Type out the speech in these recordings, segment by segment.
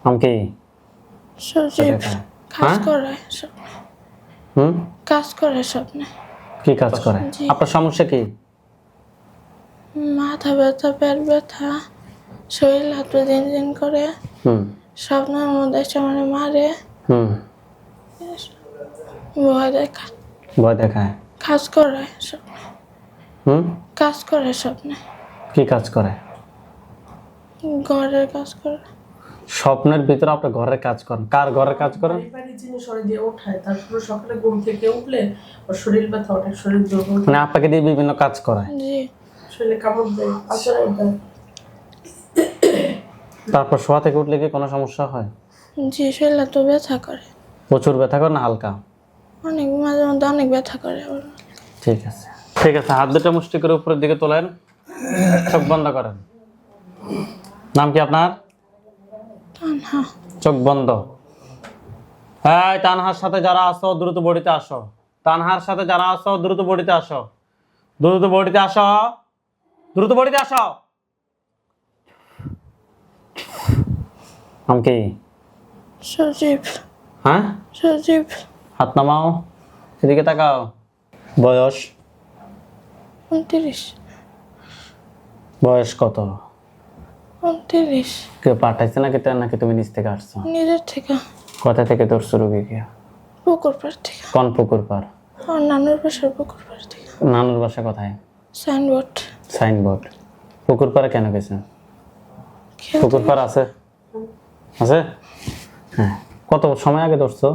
নাম কি? সজীব। কাজ করে স্বপ্নে। কাজ করে স্বপ্নে। কি কাজ করে? আপনার সমস্যা কি? মাথা ব্যথা, পেট ব্যথা, শরীর হাত দিন দিন করে। স্বপ্নের মধ্যে এসে মানে মারে। ভয় দেখায়। ভয় দেখায়? কাজ করে স্বপ্নে। কাজ করে স্বপ্নে। কি কাজ করে? ঘরের কাজ করে। স্বপ্নের ভিতরে আপনি ঘরের কাজ করেন? কার ঘরের কাজ করেন? বাড়ি জিনিস সরে দিয়ে ওঠায়, তারপর সকালে ঘুম থেকে উঠলে ওর শরীর ব্যথা, অনেক শরীর দুর্বল। মানে আপনাকে দিয়ে বিভিন্ন কাজ করায়? জি। শরীরে কামড় দেয়, আচরণ দেয়। তারপর শোয়া থেকে উঠলে কি কোনো সমস্যা হয়? জি, শরীরে তো ব্যথা করে। প্রচুর ব্যথা করে না হালকা? অনেক, মাঝে মধ্যে অনেক ব্যথা করে। ঠিক আছে, ঠিক আছে। হাত দুটো মুষ্টি করে উপরের দিকে তোলেন, চোখ বন্ধ করেন। নাম কি আপনার? তানহা। চোখ বন্ধ। হ্যাঁ, তানহার সাথে যারা আসো দ্রুত বডিতে আসো। তানহার সাথে যারা আসো দ্রুত বডিতে আসো। দ্রুত বডিতে আসো। দ্রুত বডিতে আসো। নাম কি? সজীব। হ্যাঁ, সজীব। হাত নামাও, এদিকে তাকাও। বয়স? 29। বয়স কত? 29। কেউ পাঠাইছে নাকি তুমি নিজ থেকে আসছো? নিজের থেকে। কোথা থেকে তোর শুরু কি? পুকুর পাড় থেকে। কোন পুকুর পার? আমার নানুর বাসার পুকুর পাড় থেকে। নানুর বাসা কোথায়? সাইনবোর্ড। সাইনবোর্ড। পুকুর পাড়ে কেন গেছেন? পুকুর পাড় আছে? আছে? হ্যাঁ। কত সময় আগে ধরছো?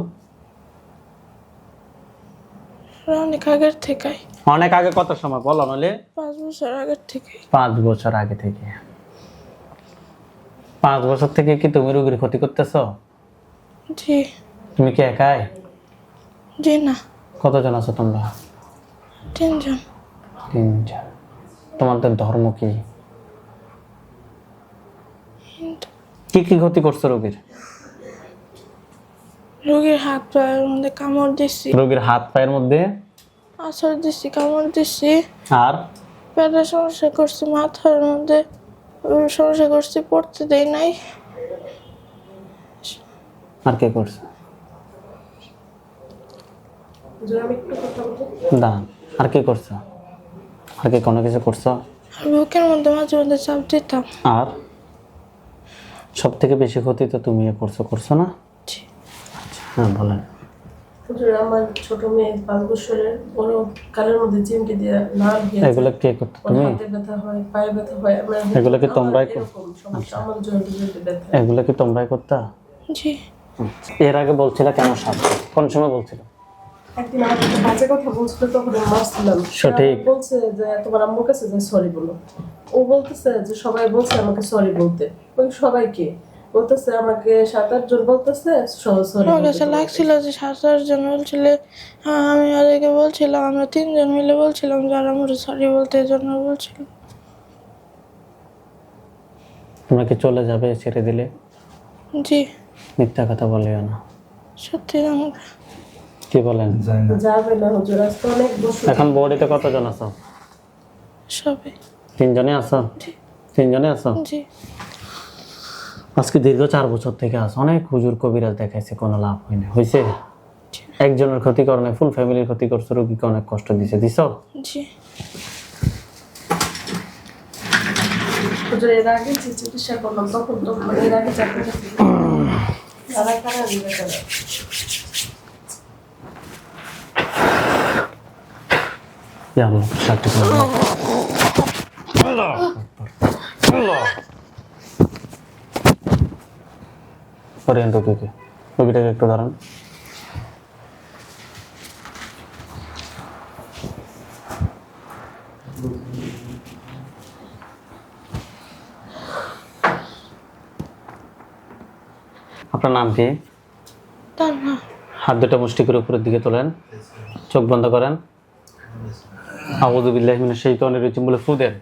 অনেক আগের থেকে। অনেক আগে কত সময় বলো নইলে? 5 বছর আগের থেকে। 5 বছর আগে থেকে। 5 বছর থেকে কি তুমি রোগীর ক্ষতি করতেছো? জি। তুমি কি একাই? জি না। কতজন আছো তোমরা? 3 জন। 3 জন। তোমাদের ধর্ম কি? কি কি ক্ষতি করছো রোগীর? রোগীর হাত পায়ের মধ্যে কামড় দিছি। রোগীর হাত পায়ের মধ্যে আছর দিছি, কামড় দিছি। আর পেটের সমস্যা করছি, মাথার মধ্যে সমস্যা করছি, পড়তে দেই নাই। আর কে করছে? আমি একটু কথা বলবো। দাঁড়ান, আর কি করছো? আর কি কোনো কিছু করছো? আর বুকের মধ্যে মাঝে মধ্যে চাপ দিতাম। আর সব থেকে বেশি ক্ষতি তো তুমি করছো না? জি। আচ্ছা, হ্যাঁ বলেন। আমার ছোট মেয়ে 5 বছরের, ওর কালের মধ্যে চিমটি দিয়ে নার্ভ গিয়েছে। এগুলো কে করতে? তুমি? হাতে ব্যথা হয়, পায়ে ব্যথা হয়। এগুলো কি তোমরাই করতে? আমার জয়েন্টে ব্যথা। এগুলো কি তোমরাই করতে? জি। এর আগে বলছিল কেন সাথে? কোন সময় বলছিল? একদিন আমার একটা বাজে কথা বলছিল, তখন মারছিলাম। সঠিক। বলছে যে তোমার আম্মুর কাছে যে সরি বলো। ও বলতেছে যে সবাই বলছে আমাকে সরি বলতে। ওই সবাইকে বলতেছে, আমাকে 7-8 জন বলতেছে সরি। আমার কাছে লাগছিল যে 7-8 জন বলছিল। আমি ওদেরকে বলছিলাম, আমরা 3 জন মিলে বলছিলাম যারা আমরা সরি বলতে, এই জন্য বলছিলাম। তোমরা কি চলে যাবে ছেড়ে দিলে? জি। মিথ্যা কথা বলিও না। সত্যি আমরা। কি বলেন? যাবে না হুজুর, আজকে অনেক বছর। এখন বডিতে কতজন আছো? সবাই। 3 জনই আছো? 3 জনই আছো? জি। আজকে দীর্ঘ 4 বছর থেকে আছো। অনেক হুজুর কবিরাজ দেখাইছে, কোনো লাভ হয়নি। হয়েছে? একজনের ক্ষতি করো না, ফুল ফ্যামিলির ক্ষতি করছো, রোগীকে অনেক কষ্ট দিছো। জি। হুজুর এর আগে যে চিকিৎসা করলাম তখন তো মানে এর আগে চাকরি তারা কারা দিবে তারা। ইয়া আল্লাহ, শান্তি করো। আল্লাহ আল্লাহ। করেন রোগীটাকে একটু দাঁড়ান। আপনার নাম কি? তানহা। হাত দুটো মুষ্টি করে উপরের দিকে তোলেন, চোখ বন্ধ করেন। আউযু বিল্লাহি মিনাশ শাইতানির রাজিম বলে ফু দেন।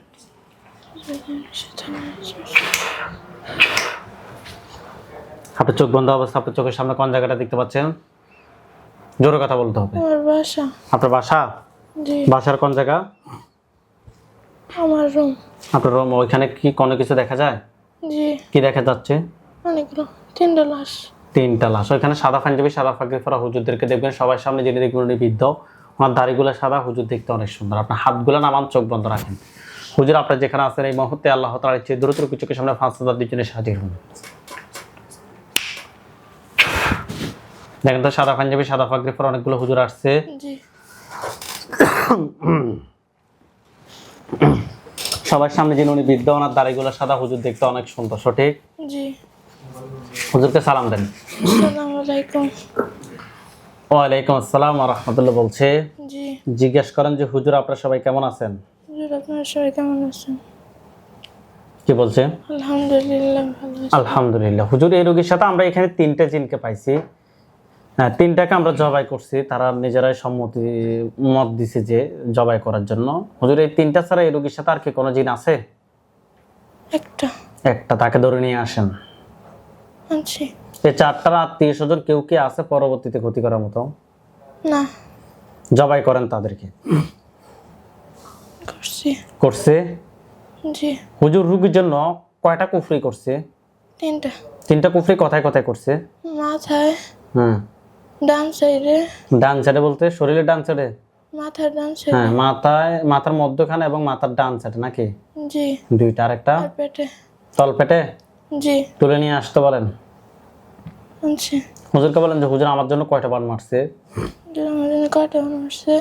আপনার চোখ বন্ধ অবস্থা, আপনার চোখের সামনে কোন জায়গাটা দেখতে পাচ্ছেন? জোরে কথা বলতে হবে। আমার বাসা। আপনার বাসা? জি। বাসার কোন জায়গা? আমার রুম। আপনার রুম। ওইখানে কি কোনো কিছু দেখা যায়? জি। কি দেখা যাচ্ছে? অনেকগুলো তিনটা লাশ। 3টা লাশ। ওইখানে সাদা পাঞ্জাবি সাদা পাগড়ি পরা হুজুরদেরকে দেখবেন সবার সামনে, যিনি দেখবেন উনি বৃদ্ধ, ওনার দাড়িগুলো সাদা, হুজুর দেখতে অনেক সুন্দর। আপনার হাতগুলো নামান, চোখ বন্ধ রাখেন। হুজুর আপনার যেখানে আছেন এই মুহূর্তে আল্লাহ তাআলার চেয়ে দ্রুত চোখের সামনে 5,000 দুজনে হাজির হন। দেখেন তো সাদা পাঞ্জাবি সাদা পাগড়ি পরা অনেকগুলো হুজুর আসছে। জি সবার সামনে যিনি উনি বৃদ্ধ, ওনার দাড়িগুলো সাদা, হুজুর দেখতে অনেক সুন্দর। সঠিক? জি। হুজুরকে সালাম দেন। আসসালামু আলাইকুম। ওয়ালাইকুম আসসালাম ওয়া রাহমাতুল্লাহ বলছে। জি জিজ্ঞেস করেন যে হুজুর আপনারা সবাই কেমন আছেন? হুজুর, আপনারা সবাই কেমন আছেন? কি বলছে? আলহামদুলিল্লাহ ভালো আছি। আলহামদুলিল্লাহ। হুজুর এই রোগীর সাথে আমরা এখানে 3টে জিনকে পাইছি। হ্যাঁ, 3টাকে আমরা জবাই করছি, তারা নিজেরাই সম্মতি মত দিছে যে জবাই করার জন্য। হুজুর এই 3টা ছাড়া এই রোগীর সাথে আর কি কোনো জিন আছে? একটা, তাকে ধরে নিয়ে আসেন। আচ্ছা। এই 4টার আত্মীয় স্বজন কেউ কি আছে পরবর্তীতে ক্ষতি করার মতো? না। জবাই করেন তাদেরকে। করছি। করছে? জি। হুজুর রোগীর জন্য কয়টা কুফরি করছে? তিনটা। 3টা কুফরি কোথায় কোথায় করছে? মাথায়, হুম। ডান সাইডে। ডান সাইডে বলতে শরীরের ডান সাইডে? মাথার ডান সাইডে। হ্যাঁ, মাথার মধ্যখানে এবং মাথার ডান সাইডে নাকি? জি। 2টা। আরেকটা? আর পেটে। তলপেটে? জি। তুলে নিয়ে আসতে বলেন। আচ্ছা। হুজুরকে বলেন যে হুজুর আমার জন্য কয়টা বান মারছে? আমার জন্য কয়টা মারছে?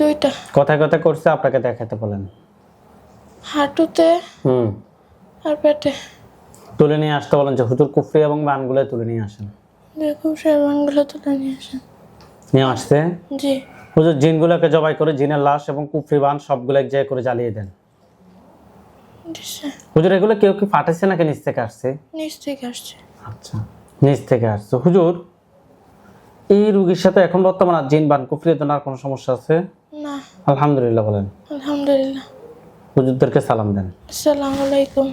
2টা। কোথায় কোথায় করছে আপনাকে দেখাতে বলেন। হাঁটুতে হুম। আর পেটে। তুলে নিয়ে আসতে বলেন যে হুজুর কুফরি এবং বানগুলো তুলে নিয়ে আসেন। দেখো সেবানগুলো তুলে নিয়ে আসেন। নিয়ে আসছে? জি। হুজুর জিনগুলোকে জবাই করে জিনের লাশ এবং কুফরি বান সবগুলো এক জায়গায় করে জ্বালিয়ে দেন। দিছে। হুজুর এগুলো কেউ কি ফাটাইছে নাকি নিচ থেকে আসছে? নিচ থেকে আসছে। আচ্ছা, নিচ থেকে আসছে। হুজুর এই রোগীর সাথে এখন বর্তমানে জিন বান কুফরির জন্য আর কোনো সমস্যা আছে? না। আলহামদুলিল্লাহ বলেন। আলহামদুলিল্লাহ। হুজুরদেরকে সালাম দেন। আসসালামু আলাইকুম।